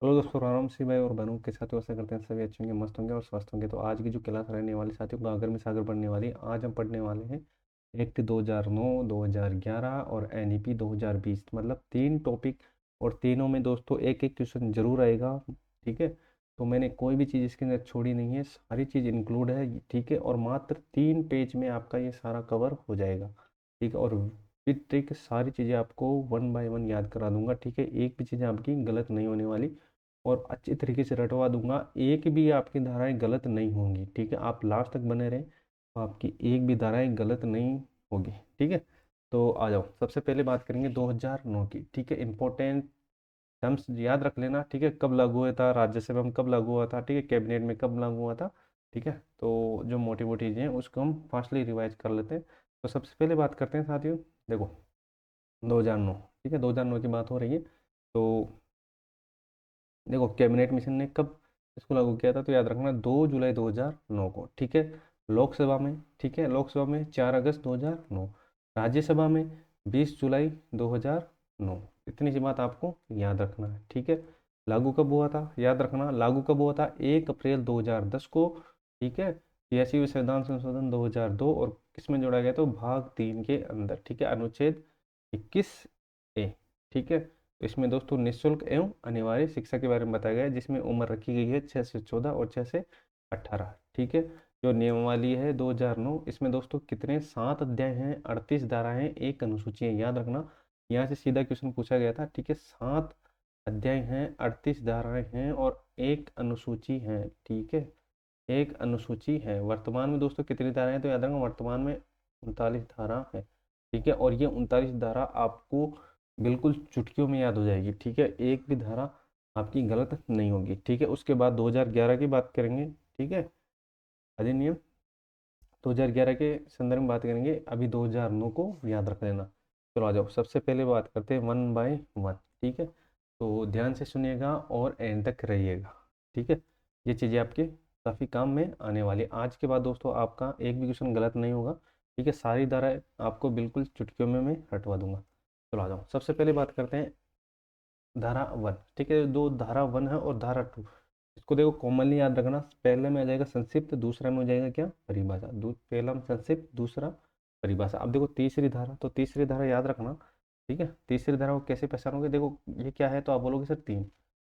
Hello दोस्तों, राम सी भाई और बहनों के साथ आशा करते हैं सभी अच्छे होंगे, मस्त होंगे और स्वस्थ होंगे। तो आज की जो क्लास रहने वाली साथियों गागर में सागर पढ़ने वाली है। आज हम पढ़ने वाले हैं एक्ट 2009, 2011 और एनईपी 2020, मतलब तीन टॉपिक। और तीनों में दोस्तों एक एक क्वेश्चन जरूर आएगा। ठीक है, तो मैंने कोई भी चीज़ इसके अंदर छोड़ी नहीं है, सारी चीज़ इंक्लूड है। ठीक है, और मात्र 3 पेज में आपका ये सारा कवर हो जाएगा। ठीक है, और विद ट्रिक सारी चीज़ें आपको वन बाय वन याद करा दूंगा। ठीक है, एक भी चीज़ आपकी गलत नहीं होने वाली और अच्छी तरीके से रटवा दूंगा। एक भी आपकी धाराएं गलत नहीं होंगी। ठीक है, आप लास्ट तक बने रहें तो आपकी एक भी धाराएं गलत नहीं होगी। ठीक है, तो आ जाओ, सबसे पहले बात करेंगे 2009 की। ठीक है, इंपॉर्टेंट टर्म्स याद रख लेना। ठीक है, कब लागू हुआ था, राज्यसभा में कब लागू हुआ था, ठीक है, कैबिनेट में कब लागू हुआ था। ठीक है, तो जो मोटी मोटी चीज़ें हैं उसको हम फास्टली रिवाइज कर लेते हैं। तो सबसे पहले बात करते हैं साथियों, देखो 2009। ठीक है, 2009 की बात हो रही है। तो देखो, कैबिनेट मिशन ने कब इसको लागू किया था, तो याद रखना 2 जुलाई 2009 को। ठीक है, लोकसभा में, ठीक है, लोकसभा में 4 अगस्त 2009, राज्यसभा में 20 जुलाई 2009। इतनी सी बात आपको याद रखना है। ठीक है, लागू कब हुआ था, याद रखना लागू कब हुआ था, 1 अप्रैल 2010 को। ठीक है, 86वें संविधान संशोधन 2002 और किसमें जोड़ा गया, तो भाग 3 के अंदर। ठीक है, अनुच्छेद 21 ए। ठीक है, तो इसमें दोस्तों निःशुल्क एवं अनिवार्य शिक्षा के बारे में बताया गया है, जिसमें उम्र रखी गई है 6 से 14 और 6 से 18। ठीक है, जो नियमावली है 2009, इसमें दोस्तों कितने 7 अध्याय हैं, 38 धाराएं हैं, एक अनुसूची है। याद रखना, यहाँ से सीधा क्वेश्चन पूछा गया था। ठीक है, 7 अध्याय हैं, 38 धाराएं हैं और एक अनुसूची है। ठीक है, एक अनुसूची है। वर्तमान में दोस्तों कितनी धाराएं हैं, तो याद रखना वर्तमान में 39 धारा है। ठीक है, और ये 39 धारा आपको बिल्कुल चुटकियों में याद हो जाएगी। ठीक है, एक भी धारा आपकी गलत नहीं होगी। ठीक है, उसके बाद 2011 की बात करेंगे। ठीक है, अधिनियम 2011 के संदर्भ में बात करेंगे, अभी 2009 को याद रख लेना। चलो आ जाओ, सबसे पहले बात करते हैं वन बाय वन। ठीक है, तो ध्यान से सुनिएगा और एंड तक रहिएगा। ठीक है, ये चीज़ें आपके काफ़ी काम में आने वाली है। आज के बाद दोस्तों आपका एक भी क्वेश्चन गलत नहीं होगा। ठीक है, सारी धाराएं आपको बिल्कुल चुटकियों में मैं हटवा दूंगा। चलो आ जाओ, सबसे पहले बात करते हैं धारा 1। ठीक है, दो धारा 1 है और धारा 2। इसको देखो कॉमनली याद रखना, पहले में आ जाएगा संक्षिप्त, दूसरा में हो जाएगा क्या, परिभाषा। पहला में संक्षिप्त, दूसरा परिभाषा। अब देखो तीसरी धारा, तो तीसरी धारा याद रखना। ठीक है, तीसरी धारा को कैसे पहचानोगे, देखो ये क्या है, तो आप बोलोगे सर 3।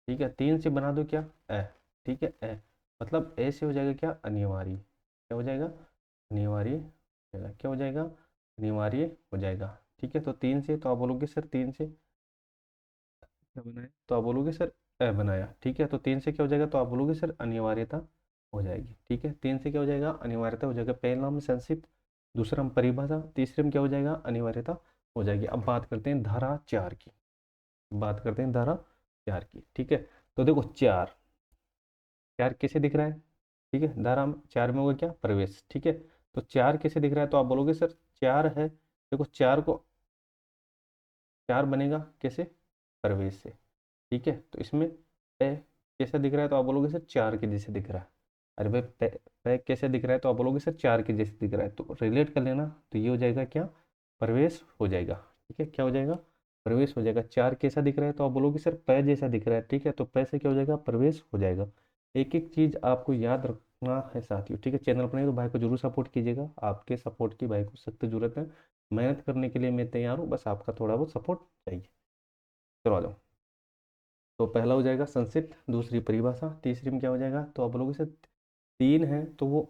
ठीक है, 3 से बना दो क्या, ए। ठीक है, ए मतलब ए से हो जाएगा क्या, अनिवार्य। क्या हो जाएगा, अनिवार्य हो जाएगा। क्या हो जाएगा, अनिवार्य हो जाएगा। ठीक है, तो 3 से, तो आप बोलोगे सर 3 से क्या बनाया, तो आप बोलोगे सर बनाया। ठीक है, तो 3 से क्या हो जाएगा, तो आप बोलोगे सर अनिवार्यता हो जाएगी। ठीक है, 3 से क्या हो जाएगा, अनिवार्यता हो जाएगा। पहला में संक्षिप्त, दूसरा में परिभाषा, तीसरे में क्या हो जाएगा, अनिवार्यता हो जाएगी। अब बात करते हैं धारा 4 की। बात करते हैं धारा 4 की। ठीक है, तो देखो चार, चार कैसे दिख रहा है। ठीक है, धारा 4 में होगा क्या, प्रवेश। ठीक है, तो 4 कैसे दिख रहा है, तो आप बोलोगे सर 4 है, देखो 4 को, 4 बनेगा कैसे, प्रवेश से। ठीक है, तो इसमें पे कैसा दिख रहा है, तो आप बोलोगे सर 4 के जैसे दिख रहा है। अरे भाई पे कैसे दिख रहा है, तो आप बोलोगे सर 4 के जैसे दिख रहा है, तो रिलेट कर लेना। तो ये हो जाएगा क्या, प्रवेश हो जाएगा। ठीक है, क्या हो जाएगा, प्रवेश हो जाएगा। 4 कैसा दिख रहा है, तो आप बोलोगे सर पे जैसा दिख रहा है। ठीक है, तो पे से क्या हो जाएगा, प्रवेश हो जाएगा। एक एक चीज आपको याद रखना है साथियों। ठीक है, चैनल पर नहीं तो भाई को जरूर सपोर्ट कीजिएगा, आपके सपोर्ट की भाई को सख्त जरूरत है। मेहनत करने के लिए मैं तैयार हूँ, बस आपका थोड़ा बहुत सपोर्ट चाहिए। चलो आ जाओ, तो पहला हो जाएगा संक्षिप्त, दूसरी परिभाषा, तीसरी में क्या हो जाएगा, तो आप बोलोगे सर 3 है तो वो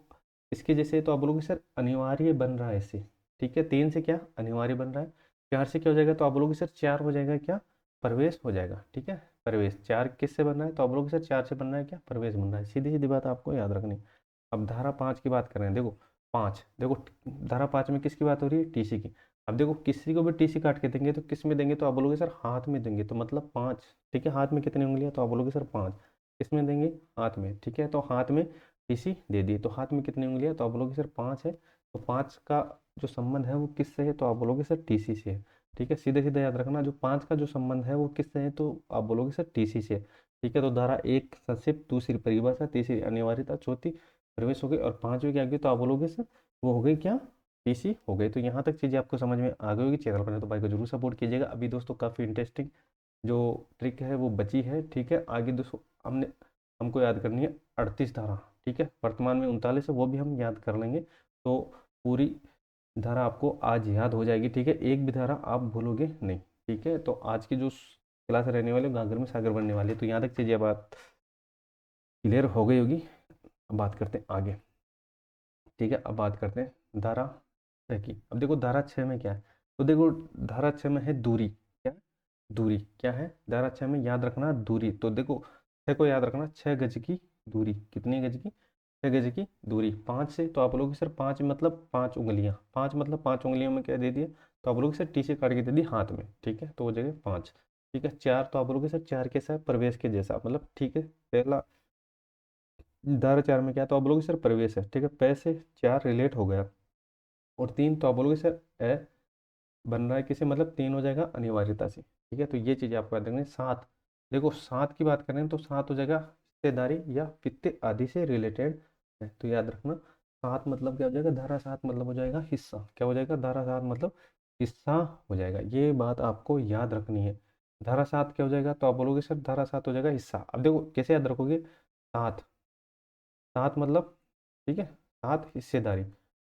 इसके जैसे, तो आप बोलोगे सर अनिवार्य बन रहा है इससे। ठीक है, 3 से क्या अनिवार्य बन रहा है। 4 से क्या हो जाएगा, तो आप बोलोगे सर 4 हो जाएगा क्या, प्रवेश हो जाएगा। ठीक है, प्रवेश। 4 किससे बन रहा है, तो आप बोलोगे सर 4 से बन रहा है क्या, प्रवेश बन रहा है। सीधी सीधी बात आपको याद रखनी। अब धारा 5 की बात करें, देखो 5, देखो धारा 5 में किसकी बात हो रही है, टीसी की। अब देखो किसी को भी टीसी काट के देंगे तो किस में देंगे, तो आप बोलोगे सर हाथ में देंगे, तो मतलब 5। ठीक है, हाथ में कितनी उंगलियां, तो आप बोलोगे सर 5। किस में देंगे, हाथ में। ठीक है, तो हाथ में टीसी दे दिए, तो हाथ में कितनी उंगलियां, तो आप बोलोगे सर 5 है। तो 5 का जो संबंध है वो किससे है, तो आप बोलोगे सर टीसी से है। ठीक है, सीधे सीधे याद रखना, जो 5 का जो संबंध है वो किससे है, तो आप बोलोगे सर टीसी से। ठीक है, तो धारा 1 संक्षिप्त, दूसरी परिभाषा, तीसरी अनिवार्यता, चौथी प्रवेश हो गई और 5वीं क्या आ गई, तो आप बोलोगे सर वो हो गई क्या, टीसी हो गई। तो यहाँ तक चीज़ें आपको समझ में आ गई होगी। चैनल पर है तो भाई को जरूर सपोर्ट कीजिएगा। अभी दोस्तों काफ़ी इंटरेस्टिंग जो ट्रिक है वो बची है। ठीक है, आगे दोस्तों हमको याद करनी है 38 धारा। ठीक है, वर्तमान में 39 है, वो भी हम याद कर लेंगे। तो पूरी धारा आपको आज याद हो जाएगी। ठीक है, एक भी धारा आप भूलोगे नहीं। ठीक है, तो आज की जो क्लास रहने वाली है गागर में सागर बनने वाली है। तो यहाँ तक चीज़ें बात क्लियर हो गई होगी। अब बात करते हैं आगे। ठीक है, अब बात करते हैं धारा 6 की। अब देखो धारा 6 में क्या है। तो देखो धारा 6 में है दूरी। क्या दूरी क्या है धारा 6 में, याद रखना दूरी। तो देखो 6 को याद रखना, 6 गज की दूरी। कितनी गज की? 6 गज की दूरी 5 से। तो आप लोग सर 5 मतलब 5 उंगलियां, 5 मतलब 5 उंगलियों में क्या दे दिया? तो आप लोग सर टी से काट के दे दी हाथ में। ठीक है, तो हो जाएगा 5। ठीक है, 4 तो आप लोग सर 4 के साथ प्रवेश के जैसा, मतलब ठीक है। पहला धारा 4 में क्या है? तो आप बोलोगे सर प्रवेश है। ठीक है, पै से 4 रिलेट हो गया। और 3 तो आप बोलोगे सर ए बन रहा है किसे, मतलब 3 हो जाएगा अनिवार्यता से। ठीक है, तो ये चीज़ें आपको याद रखनी है। 7, देखो 7 की बात करें तो 7 हो जाएगा हिस्सेदारी या वित्त आदि से रिलेटेड है। तो याद रखना 7 मतलब क्या हो जाएगा? धारा 7 मतलब हो जाएगा हिस्सा। क्या हो जाएगा? धारा 7 मतलब हिस्सा हो जाएगा। ये बात आपको याद रखनी है। धारा 7 क्या हो जाएगा? तो आप बोलोगे सर धारा 7 हो जाएगा हिस्सा। अब देखो कैसे याद रखोगे? 7, 7 मतलब, ठीक है, 7 हिस्सेदारी,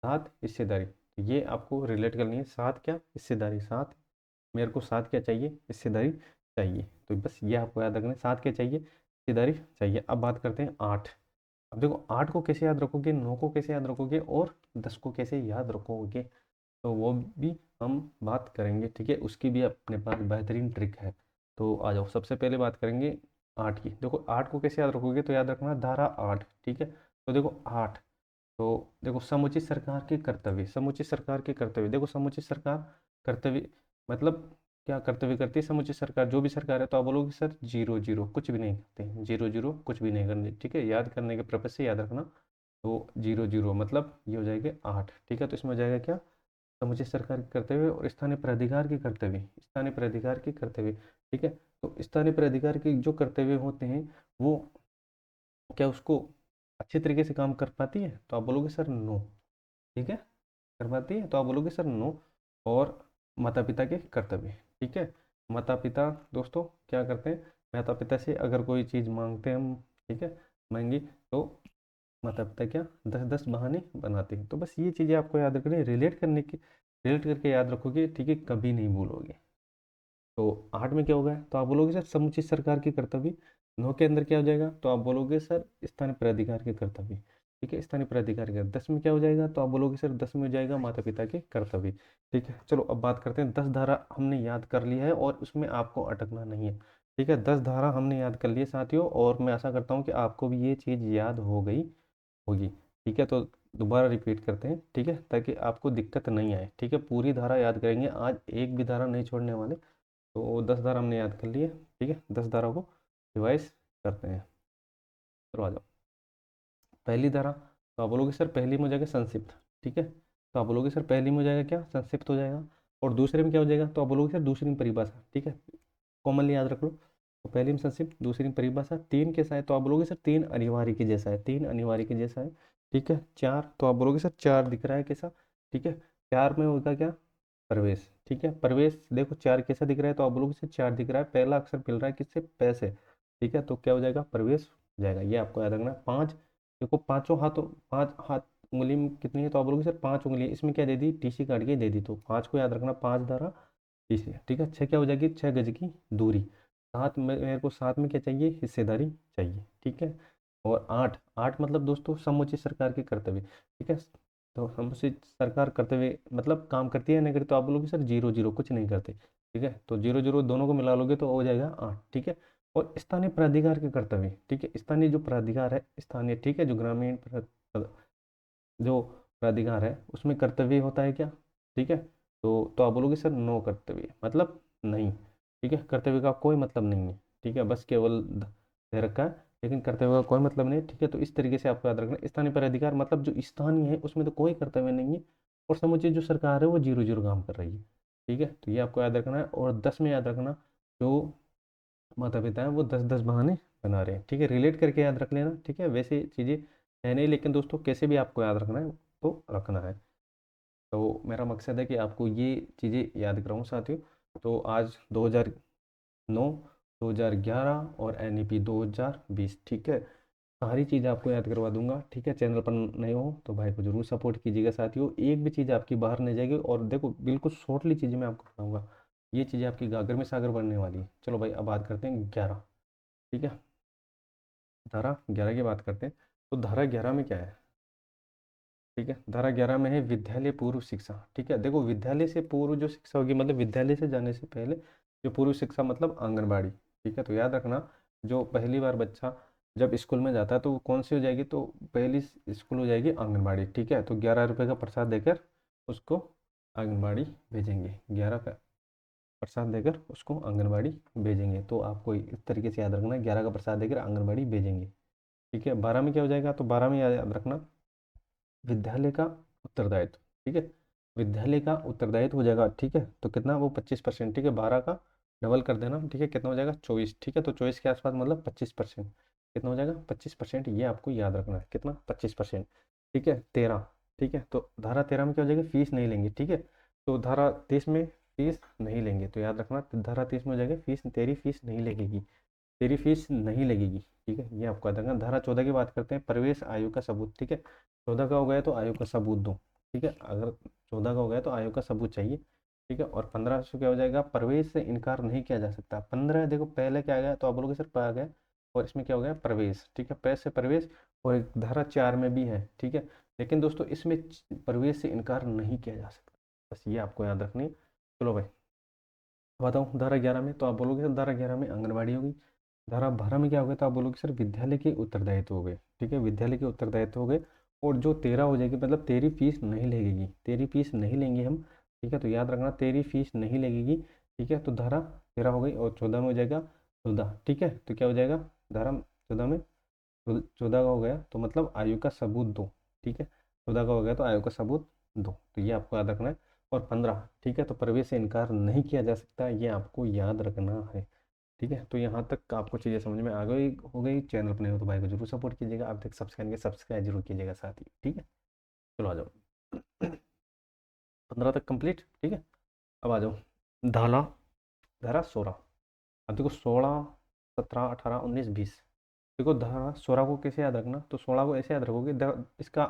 7 हिस्सेदारी। तो ये आपको रिलेट करनी है। 7 क्या? हिस्सेदारी। 7 मेरे को 7 क्या चाहिए? हिस्सेदारी चाहिए। तो बस ये आपको याद रखना है, 7 क्या चाहिए? हिस्सेदारी चाहिए। अब बात करते हैं 8। अब देखो 8 को कैसे याद रखोगे, 9 को कैसे याद रखोगे और 10 को कैसे याद रखोगे, तो वो भी हम बात करेंगे। ठीक है, उसकी भी अपने पास बेहतरीन ट्रिक है। तो आ जाओ, सबसे पहले बात करेंगे 8 की। देखो 8 को कैसे याद रखोगे? तो याद रखना धारा 8। ठीक है, तो देखो 8, तो देखो समुचित सरकार के कर्तव्य, समुचित सरकार के कर्तव्य। देखो समुचित सरकार कर्तव्य मतलब क्या कर्तव्य करती है समुचित सरकार? जो भी सरकार है। तो आप बोलोगे सर 0 0 कुछ भी नहीं करते, 0 0 कुछ भी नहीं करने। ठीक है, याद करने के पर्पज से याद रखना। तो 0 0 मतलब ये हो जाएगा 8। ठीक है, तो इसमें हो जाएगा क्या? समुचित सरकार के कर्तव्य और स्थानीय प्राधिकार के कर्तव्य, स्थानीय प्राधिकार के कर्तव्य। ठीक है, तो स्थानीय प्राधिकार के जो कर्तव्य होते हैं वो क्या उसको अच्छे तरीके से काम कर पाती है? तो आप बोलोगे सर नो। ठीक है, कर पाती है? तो आप बोलोगे सर नो। और माता पिता के कर्तव्य। ठीक है, माता पिता दोस्तों क्या करते हैं? माता पिता से अगर कोई चीज़ मांगते हैं हम, ठीक है, मांगी, तो माता पिता क्या 10 10 बहाने बनाते हैं। तो बस ये चीज़ें आपको याद रखनी है, रिलेट करने की, रिलेट करके याद रखोगे। ठीक है, कभी नहीं भूलोगे। तो 8 में क्या होगा? तो आप बोलोगे सर समुचित सरकार के कर्तव्य। 9 के अंदर क्या हो जाएगा? तो आप बोलोगे सर स्थानीय प्राधिकार के कर्तव्य। ठीक है, स्थानीय प्राधिकार के। 10 में क्या हो जाएगा? तो आप बोलोगे सर 10 में हो जाएगा माता पिता के कर्तव्य। ठीक है, चलो अब बात करते हैं 10 धारा हमने याद कर लिया है और उसमें आपको अटकना नहीं है। ठीक है, 10 धारा हमने याद कर लिए साथियों, और मैं आशा करता हूँ कि आपको भी ये चीज़ याद हो गई होगी। ठीक है, तो दोबारा रिपीट करते हैं। ठीक है, ताकि आपको दिक्कत नहीं आए। ठीक है, पूरी धारा याद करेंगे आज, एक भी धारा नहीं छोड़ने वाले। तो 10 धारा हमने याद कर लिए। ठीक है, 10 धारा को रिवाइज करते हैं। चलो आ जाओ। पहली धारा, तो आप बोलोगे सर पहली में हो जाएगा संक्षिप्त। ठीक है, तो आप बोलोगे सर पहली में हो जाएगा क्या? संक्षिप्त हो जाएगा। और दूसरे में क्या हो जाएगा? तो आप बोलोगे सर दूसरी में परिभाषा। ठीक है, कॉमनली याद रख लो। तो पहली में संक्षिप्त, दूसरी में परिभाषा। 3 कैसा है? तो आप बोलोगे सर 3 अनिवार्य के जैसा है, 3 अनिवार्य के जैसा है। ठीक है, 4 तो आप बोलोगे सर 4 दिख रहा है कैसा? ठीक है, 4 में होगा क्या? प्रवेश। ठीक है, प्रवेश देखो 4 कैसा दिख रहा है? तो आप बोलोगे सर 4 दिख रहा है, पहला अक्षर मिल रहा है किससे? पैसे। ठीक है, तो क्या हो जाएगा? प्रवेश हो जाएगा। ये आपको याद रखना है। 5, देखो पांचों हाथों, 5 हाथ उंगली में कितनी है? तो आप बोलोगे सर 5 उंगली, इसमें क्या दे दी? टीसी काट के दे दी। तो 5 को याद रखना, 5 धारा टीसी। ठीक है, 6 क्या हो जाएगी? 6 गज की दूरी। 7 में मेरे को 7 में क्या चाहिए? हिस्सेदारी चाहिए। ठीक है, और 8, 8 मतलब दोस्तों समुचित सरकार के कर्तव्य। ठीक है, तो समुचित सरकार कर्तव्य मतलब काम करती है नहीं करती? तो आप बोलोगे सर 0 0 कुछ नहीं करते। ठीक है, तो 0 0 दोनों को मिला लोगे तो हो जाएगा 8। ठीक है, और स्थानीय प्राधिकार के कर्तव्य। ठीक है, स्थानीय जो प्राधिकार है, स्थानीय, ठीक है, जो ग्रामीण जो प्राधिकार है उसमें कर्तव्य होता है क्या? ठीक है, तो आप बोलोगे सर नो कर्तव्य मतलब नहीं। ठीक है, कर्तव्य का कोई मतलब नहीं है। ठीक है, बस केवल दे रखा है, लेकिन कर्तव्य का कोई मतलब नहीं है। ठीक है, तो इस तरीके से आपको याद रखना है। स्थानीय पर अधिकार मतलब जो स्थानीय है उसमें तो कोई कर्तव्य नहीं है, और समुचित जो सरकार है वो 0 0 काम कर रही है। ठीक है, तो ये आपको याद रखना है। और 10 में याद रखना, जो माता पिता है वो 10 10 बहाने बना रहे हैं। ठीक है, रिलेट करके याद रख लेना। ठीक है, वैसे चीज़ें है नहीं, लेकिन दोस्तों कैसे भी आपको याद रखना है तो रखना है। तो मेरा मकसद है कि आपको ये चीज़ें याद कराऊँ साथियों। तो आज 2011 और NEP 2020। ठीक है, सारी चीज़ आपको याद करवा दूंगा। ठीक है, चैनल पर नए हो तो भाई को जरूर सपोर्ट कीजिएगा साथियों, एक भी चीज़ आपकी बाहर नहीं जाएगी। और देखो बिल्कुल शॉर्टली चीज़ें मैं आपको बताऊंगा, ये चीज़ें आपकी गागर में सागर बनने वाली है। चलो भाई अब बात करते हैं 11। ठीक है, धारा 11 की बात करते हैं। तो धारा 11 में क्या है? ठीक है, धारा 11 में है विद्यालय पूर्व शिक्षा। ठीक है, देखो विद्यालय से पूर्व जो शिक्षा होगी, मतलब विद्यालय से जाने से पहले जो पूर्व शिक्षा मतलब आंगनबाड़ी। ठीक है, तो याद रखना, जो पहली बार बच्चा जब स्कूल में जाता है तो वो कौन सी हो जाएगी? तो पहली स्कूल हो जाएगी आंगनबाड़ी। ठीक है, तो 11 रुपये का प्रसाद देकर उसको आंगनबाड़ी भेजेंगे। 11 का प्रसाद देकर उसको आंगनबाड़ी भेजेंगे। तो आपको इस तरीके से याद रखना, 11 का प्रसाद देकर आंगनबाड़ी भेजेंगे। ठीक है, 12 में क्या हो जाएगा? तो 12 में याद रखना, विद्यालय का उत्तरदायित्व। ठीक है, विद्यालय का उत्तरदायित्व हो जाएगा। ठीक है, तो कितना? वो 25%। ठीक है, 12 का डबल कर देना। ठीक है, कितना हो जाएगा? 24। ठीक है, तो 24 के आसपास मतलब 25%। कितना हो जाएगा? 25%। ये आपको याद रखना है, कितना? 25%। ठीक है, 13। ठीक है, तो धारा 13 में क्या हो जाएगा? फीस नहीं लेंगे। ठीक है, तो धारा 23 में फीस नहीं लेंगे। तो याद रखना, धारा 23 में हो जाएगा फीस, तेरी फीस नहीं लगेगी, तेरी फीस नहीं लगेगी। ठीक है, ये आपको याद रखना। धारा 14 की बात करते हैं, प्रवेश आयु का सबूत। ठीक है, 14 का हो गया तो आयु का सबूत दो। ठीक है, अगर 14 का हो गया तो आयु का सबूत चाहिए। ठीक है, और 15 से क्या हो जाएगा? प्रवेश से इनकार नहीं किया जा सकता। 15 देखो पहले क्या आ गया? तो आप बोलोगे सर आ गया, और इसमें क्या हो गया? प्रवेश। ठीक है, पैसे से प्रवेश, और एक धारा 4 में भी है। ठीक है, लेकिन दोस्तों इसमें प्रवेश से इनकार नहीं किया जा सकता, बस ये आपको याद रखनी है। चलो भाई बताऊँ धारा 11 में, तो आप बोलोगे सर धारा 11 में आंगनबाड़ी होगी। धारा 12 में क्या हो गया? तो आप बोलोगे सर विद्यालय के उत्तरदायित्व हो गए। ठीक है, विद्यालय के उत्तरदायित्व हो गए। और जो 13 हो जाएगी, मतलब तेरी फीस नहीं लगेगी, तेरी फीस नहीं लेंगे हम। ठीक है, तो याद रखना, तेरी फीस नहीं लगेगी। ठीक है, तो धारा 13 हो गई, और 14 में हो जाएगा 14। ठीक है, तो क्या हो जाएगा? धारा 14 में 14 का हो गया तो मतलब आयु का सबूत दो। ठीक है, 14 का हो गया तो आयु का सबूत दो, तो ये आपको याद रखना है। और 15, ठीक है, तो प्रवेश से इनकार नहीं किया जा सकता, ये आपको याद रखना है। ठीक है, तो यहाँ तक आपको चीज़ें समझ में आ गई हो गई। चैनल पर नहीं हो तो भाई को जरूर सपोर्ट कीजिएगा, आप तक सब्सक्राइब जरूर कीजिएगा साथ ही। ठीक है, चलो आ जाओ। 15 तक कंप्लीट। ठीक है, अब आ जाओ धारा धारा 16। अब देखो 16, 17, 18, 19, 20। देखो धारा 16 को कैसे याद रखना? तो 16 को ऐसे याद रखोगे, इसका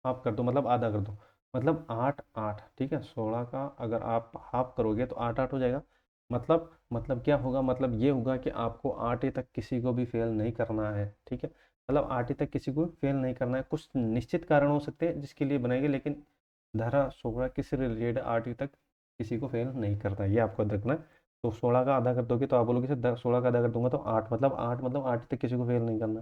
हाफ कर दो, मतलब आधा कर दो, मतलब 8 8। ठीक है, 16 का अगर आप हाफ करोगे तो 8 8 हो जाएगा। मतलब क्या होगा? मतलब ये होगा कि आपको 8 तक किसी को भी फेल नहीं करना है। ठीक है, मतलब 8 तक किसी को फेल नहीं करना है। कुछ निश्चित कारण हो सकते हैं जिसके लिए बनाएंगे, लेकिन धारा 16 किस रिलेटेड 8 तक किसी को फेल नहीं करता है, ये आपको याद रखना है। तो 16 का आधा कर दोगे तो आप बोलोगे सर 16 का आधा कर दूंगा तो 8, मतलब 8 तक किसी को फेल नहीं करना।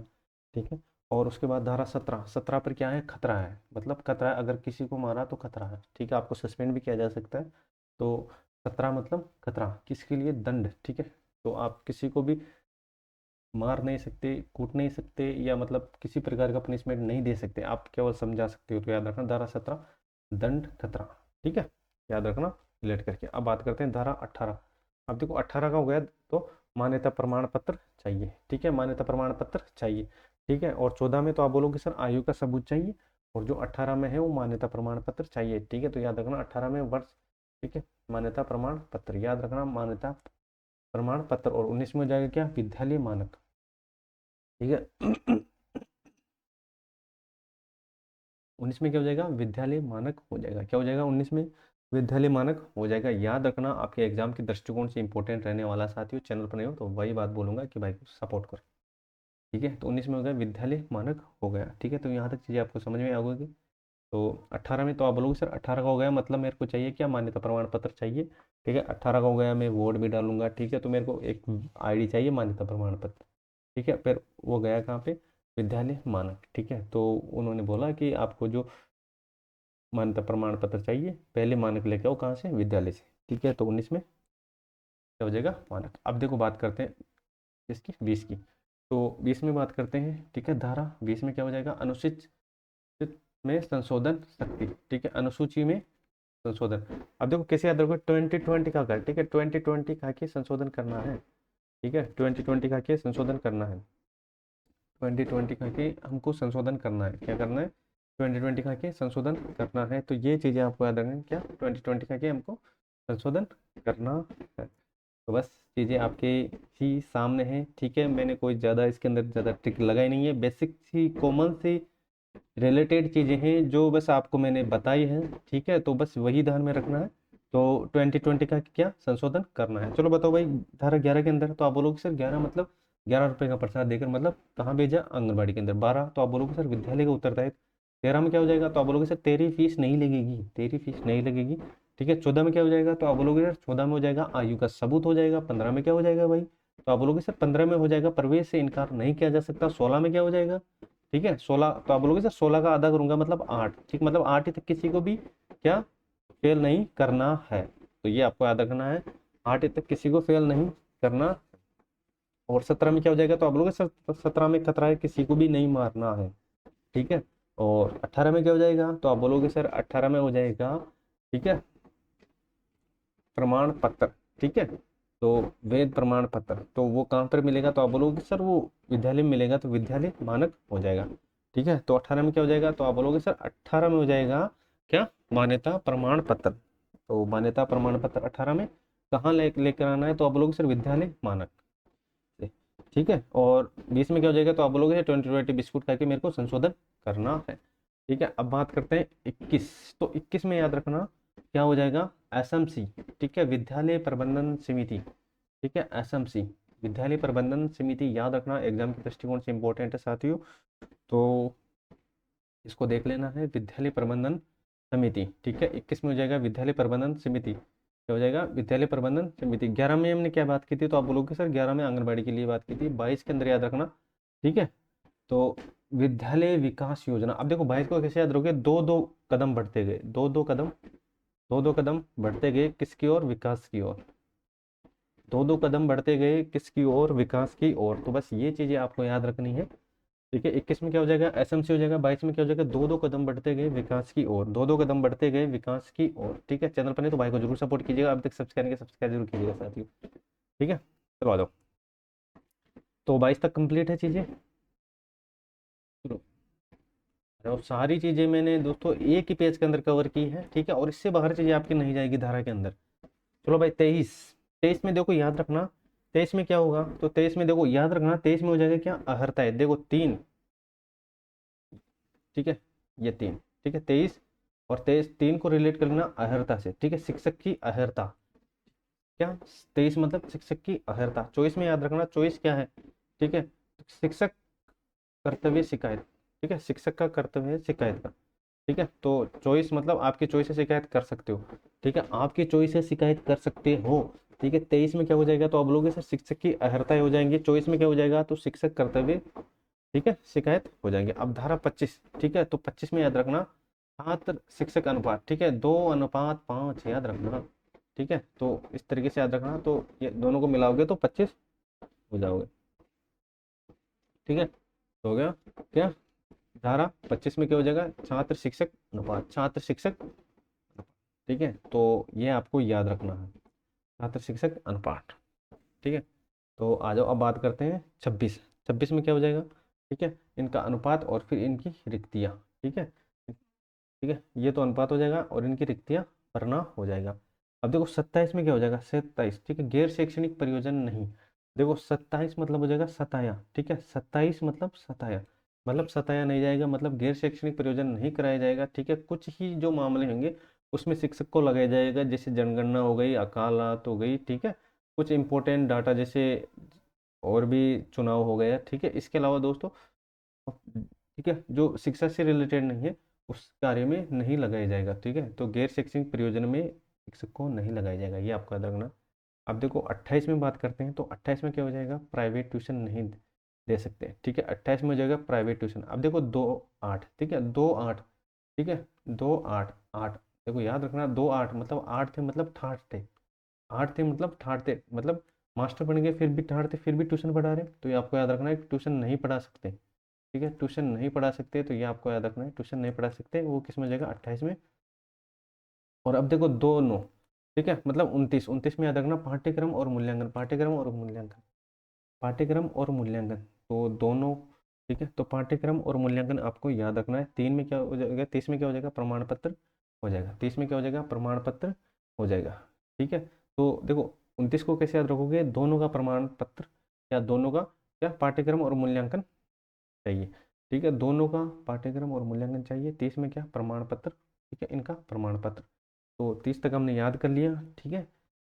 ठीक है, और उसके बाद धारा 17। 17 पर क्या है? खतरा है, मतलब खतरा है, अगर किसी को मारा तो खतरा है। ठीक है, आपको सस्पेंड भी किया जा सकता है। तो 17 मतलब खतरा, किसके लिए? दंड। ठीक है, तो आप किसी को भी मार नहीं सकते, कूट नहीं सकते, या मतलब किसी प्रकार का पनिशमेंट नहीं दे सकते, आप केवल समझा सकते हो। तो याद रखना धारा 17, दंड, खतरा। ठीक है, याद रखना रिलेट करके। अब बात करते हैं धारा 18। अब देखो 18 का हो गया तो मान्यता प्रमाण पत्र चाहिए। ठीक है, मान्यता प्रमाण पत्र चाहिए। ठीक है, और 14 में तो आप बोलोगे सर आयु का सबूत चाहिए, और जो 18 में है वो मान्यता प्रमाण पत्र चाहिए। ठीक है, तो याद रखना 18 में वर्ष। ठीक है, मान्यता प्रमाण पत्र याद रखना, मान्यता प्रमाण पत्र। और 19 में हो जाएगा क्या? विद्यालय मानक। ठीक है, 19 में क्या हो जाएगा? विद्यालय मानक हो जाएगा। क्या हो जाएगा 19 में? विद्यालय मानक हो जाएगा। याद रखना, आपके एग्जाम के दृष्टिकोण से इंपॉर्टेंट रहने वाला। साथियों चैनल पर नहीं हो तो वही बात बोलूंगा कि भाई को सपोर्ट करो। ठीक है, तो 19 में हो गया विद्यालय मानक हो गया। ठीक है, तो यहाँ तक चीज़ें आपको समझ में आ गई। तो 18 में तो आप बोलोगे सर 18 का हो गया मतलब मेरे को चाहिए क्या? मान्यता प्रमाण पत्र चाहिए। ठीक है, 18 का हो गया, मैं वोट भी डालूंगा। ठीक है, तो मेरे को एक आईडी चाहिए, मान्यता प्रमाण पत्र। ठीक है, फिर वो गया कहाँ पे? विद्यालय मानक। ठीक है, तो उन्होंने बोला कि आपको जो मान्यता प्रमाण पत्र चाहिए, पहले मानक लेके आओ, कहाँ से? विद्यालय से। ठीक है, तो 19 में क्या हो जाएगा? मानक। अब देखो बात करते हैं इसकी 20 की। तो 20 में बात करते हैं। ठीक है, धारा 20 में क्या हो जाएगा? अनुसूचित में संशोधन शक्ति। ठीक है, अनुसूची में संशोधन। अब देखो कैसे याद रखो, 2020 का कर। ठीक है, 2020 का के संशोधन करना है। ठीक है, 2020 का के संशोधन करना है। 2020 का के हमको संशोधन करना है। क्या करना है? 2020 का के संशोधन करना है। तो ये चीज़ें आपको याद रखना है, क्या? 2020 का के हमको संशोधन करना है। तो बस चीज़ें आपके ही सामने हैं, ठीक है। मैंने कोई ज़्यादा इसके अंदर ज़्यादा ट्रिक लगाई नहीं है, बेसिक सी कॉमन सी रिलेटेड चीज़ें हैं जो बस आपको मैंने बताई है, ठीक है। तो बस वही ध्यान में रखना है। तो 2020 का क्या संशोधन करना है। चलो बताओ भाई, धारा 11 के अंदर तो आप बोलोगे सर 11 मतलब 11 रुपये का प्रसाद देकर मतलब कहाँ भेजा, आंगनबाड़ी के अंदर। 12 तो आप बोलोगे सर विद्यालय का उत्तरदायित्व। 13 में क्या हो जाएगा, तो आप बोलोगे सर तेरी फीस नहीं लगेगी, तेरी फीस नहीं लगेगी, ठीक है। 14 में क्या हो जाएगा, तो आप बोलोगे सर 14 में हो जाएगा आयु का सबूत हो जाएगा। 15 में क्या हो जाएगा भाई, तो आप बोलोगे सर 15 में हो जाएगा प्रवेश से इनकार नहीं किया जा सकता। 16 में क्या हो जाएगा, ठीक है। 16 तो आप बोलोगे सर 16 का आधा करूंगा मतलब 8, ठीक, मतलब 8 ही तक किसी को भी क्या फेल नहीं करना है। तो ये आपको याद रखना है, 8 ही तक किसी को फेल नहीं करना। और 17 में क्या हो जाएगा, तो आप बोलोगे सर 17 में खतरा है, किसी को भी नहीं मारना है, ठीक है। और 18 में क्या हो जाएगा, तो आप बोलोगे सर 18 में हो जाएगा, ठीक है, प्रमाण पत्र, ठीक है। तो वेद प्रमाण पत्र तो वो कहाँ पर मिलेगा, तो आप बोलोगे सर वो विद्यालय में मिलेगा, तो विद्यालय मानक हो जाएगा, ठीक है। तो 18 में क्या हो जाएगा, तो आप बोलोगे सर 18 में हो जाएगा क्या, मान्यता प्रमाण पत्र। तो मान्यता प्रमाण पत्र 18 में कहाँ लेकर आना है, तो आप बोलोगे सर विद्यालय मानक से, ठीक है। और 20 में क्या हो जाएगा, तो आप बोलोगे 2020 बिस्कुट खा के मेरे को संशोधन करना है, ठीक है। अब बात करते हैं 21। तो 21 में याद रखना क्या हो जाएगा, एसएमसी, ठीक है, विद्यालय प्रबंधन समिति, ठीक है, एसएमसी विद्यालय प्रबंधन समिति याद रखना, एग्जाम के दृष्टिकोण से इंपॉर्टेंट है साथियों। तो इसको देख लेना है, विद्यालय प्रबंधन समिति, ठीक है। 21 में हो जाएगा विद्यालय प्रबंधन समिति, क्या हो जाएगा, विद्यालय प्रबंधन समिति। 11 में हमने क्या बात की थी, तो आप बोलोगे सर 11 में आंगनबाड़ी के लिए बात की थी। 22 के अंदर याद रखना, ठीक है। तो विद्यालय विकास योजना, अब देखो 22 को कैसे याद रखोगे, दो दो कदम बढ़ते गए, दो दो कदम बढ़ते गए किसकी ओर, विकास की ओर, दो दो कदम बढ़ते गए किसकी ओर, विकास की ओर। तो बस ये चीजें आपको याद रखनी है, ठीक है। 21 में क्या हो जाएगा, एसएमसी हो जाएगा। 22 में क्या हो जाएगा, दो दो कदम बढ़ते गए विकास की ओर, दो दो कदम बढ़ते गए विकास की ओर, ठीक है। चैनल पर नहीं तो भाई को जरूर सपोर्ट कीजिएगा, अब तक सब्सक्राइब सब्सक्राइब जरूर कीजिएगा साथियों, ठीक है। चलो आ जाओ, तो 22 तक कंप्लीट है चीजें। चलो, और सारी चीजें मैंने दोस्तों एक ही पेज के अंदर कवर की है, ठीक है। और इससे बाहर चीजें आपकी नहीं जाएगी धारा के अंदर। चलो भाई 23, 23 में देखो याद रखना, 23 में क्या होगा, तो 23 में देखो याद रखना, 23 में हो जाएगा क्या, अहर्ता है, देखो 3, ठीक है, ये 3, ठीक है। 23 और 23, 3 को रिलेट कर लेना अहर्ता से, ठीक है, शिक्षक की अहर्ता, क्या 23 मतलब शिक्षक की अहर्ता। 24 में याद रखना, 24 क्या है, ठीक है, शिक्षक कर्तव्य शिकायत, ठीक है, शिक्षक का कर्तव्य है शिकायत का, ठीक है। तो चॉइस मतलब आपकी चॉइस से शिकायत कर सकते हो, ठीक है, आपकी चॉइस से शिकायत कर सकते हो, ठीक है। 23 में क्या हो जाएगा, तो आप लोग सर शिक्षक की अहर्ताएं हो जाएंगी। 24 में क्या हो जाएगा, तो शिक्षक कर्तव्य, ठीक है, शिकायत हो जाएंगे। अब धारा 25, ठीक है, तो 25 में याद रखना छात्र शिक्षक अनुपात, ठीक है, 2:5 याद रखना, ठीक है। तो इस तरीके से याद रखना, तो ये दोनों को मिलाओगे तो 25 हो जाओगे, ठीक है। तो हो गया क्या, धारा 25 में क्या हो जाएगा, छात्र शिक्षक अनुपात, छात्र शिक्षक अनुपात, ठीक है। तो ये आपको याद रखना है, छात्र शिक्षक अनुपात, ठीक है। तो आ जाओ अब बात करते हैं 26। 26 में क्या हो जाएगा, ठीक है, इनका अनुपात और फिर इनकी रिक्तियाँ, ठीक है, ठीक है, ये तो अनुपात हो जाएगा और इनकी रिक्तियाँ भरना हो जाएगा। अब देखो 27 में क्या हो जाएगा, 27, ठीक है, गैर शैक्षणिक प्रयोजन नहीं। देखो 27 मतलब हो जाएगा सताया, ठीक है, 27 मतलब सताया नहीं जाएगा, मतलब गैर शैक्षणिक प्रयोजन नहीं कराया जाएगा, ठीक है। कुछ ही जो मामले होंगे उसमें शिक्षक को लगाया जाएगा, जैसे जनगणना हो गई, अकालात हो गई, ठीक है, कुछ इंपॉर्टेंट डाटा जैसे और भी चुनाव हो गया, ठीक है। इसके अलावा दोस्तों, ठीक है, जो शिक्षा से रिलेटेड नहीं है उस कार्य में नहीं लगाया जाएगा, ठीक है। तो गैर शैक्षणिक प्रयोजन में शिक्षक को नहीं लगाया जाएगा, ये आपको याद रखना। अब देखो 28 में बात करते हैं, तो 28 में क्या हो जाएगा, प्राइवेट ट्यूशन नहीं दे सकते, ठीक है। 28 में हो जाएगा प्राइवेट ट्यूशन। अब देखो 2:8, ठीक है, 2:8, ठीक है, 2:8 देखो याद रखना, 2:8 मतलब 8 थे मतलब ठाठ थे, 8 थे मतलब ठाठ थे, मतलब मास्टर बन गए फिर भी ठाठ थे, फिर भी ट्यूशन पढ़ा रहे, तो ये आपको याद रखना है, ट्यूशन नहीं पढ़ा सकते, ठीक है, ट्यूशन नहीं पढ़ा सकते, तो ये आपको याद रखना है, ट्यूशन नहीं पढ़ा सकते, वो किस में हो जाएगा, 28 में। और अब देखो 2:9, ठीक है, मतलब 29, 29 में याद रखना पाठ्यक्रम और मूल्यांकन, पाठ्यक्रम और मूल्यांकन, पाठ्यक्रम और मूल्यांकन, तो दोनों, ठीक है। तो पाठ्यक्रम और मूल्यांकन आपको याद रखना है। 3 में क्या हो जाएगा, 30 में क्या हो जाएगा, प्रमाण पत्र हो जाएगा, 30 में क्या हो जाएगा, प्रमाण पत्र हो जाएगा, ठीक है। तो देखो 29 को कैसे याद रखोगे, दोनों का प्रमाण पत्र या दोनों का क्या पाठ्यक्रम और मूल्यांकन चाहिए। ठीक है, दोनों का पाठ्यक्रम और मूल्यांकन चाहिए। 30 में क्या प्रमाण पत्र, ठीक है, इनका प्रमाण पत्र। तो 30 तक हमने याद कर लिया। ठीक है,